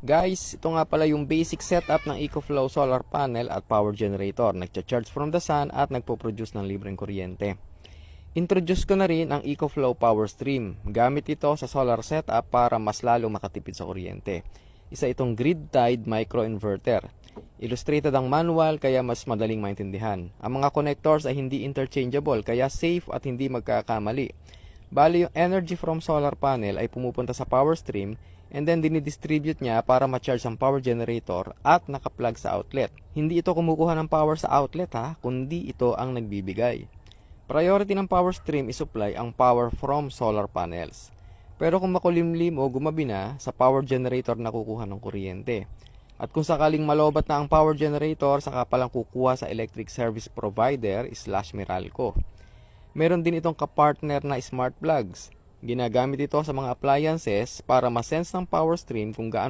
Guys, ito nga pala yung basic setup ng EcoFlow solar panel at power generator. Nagcha-charge from the sun at nagpo-produce ng libreng kuryente. Introduce ko na rin ang EcoFlow Power Stream. Gamit ito sa solar setup para mas lalo makatipid sa kuryente. Isa itong grid-tied microinverter. Illustrated ang manual kaya mas madaling maintindihan. Ang mga connectors ay hindi interchangeable kaya safe at hindi magkakamali. Bali yung energy from solar panel ay pumupunta sa power stream and then dinidistribute niya para ma-charge ang power generator at nakaplug sa outlet. Hindi ito kumukuha ng power sa outlet kundi ito ang nagbibigay. Priority ng power stream i-supply ang power from solar panels. Pero kung makulimlim o gumabi na, sa power generator nakukuha ng kuryente. At kung sakaling malobat na ang power generator, saka palang kukuha sa electric service provider / Meralco. Meron din itong kapartner na smart plugs. Ginagamit ito sa mga appliances para ma-sense ng power stream kung gaano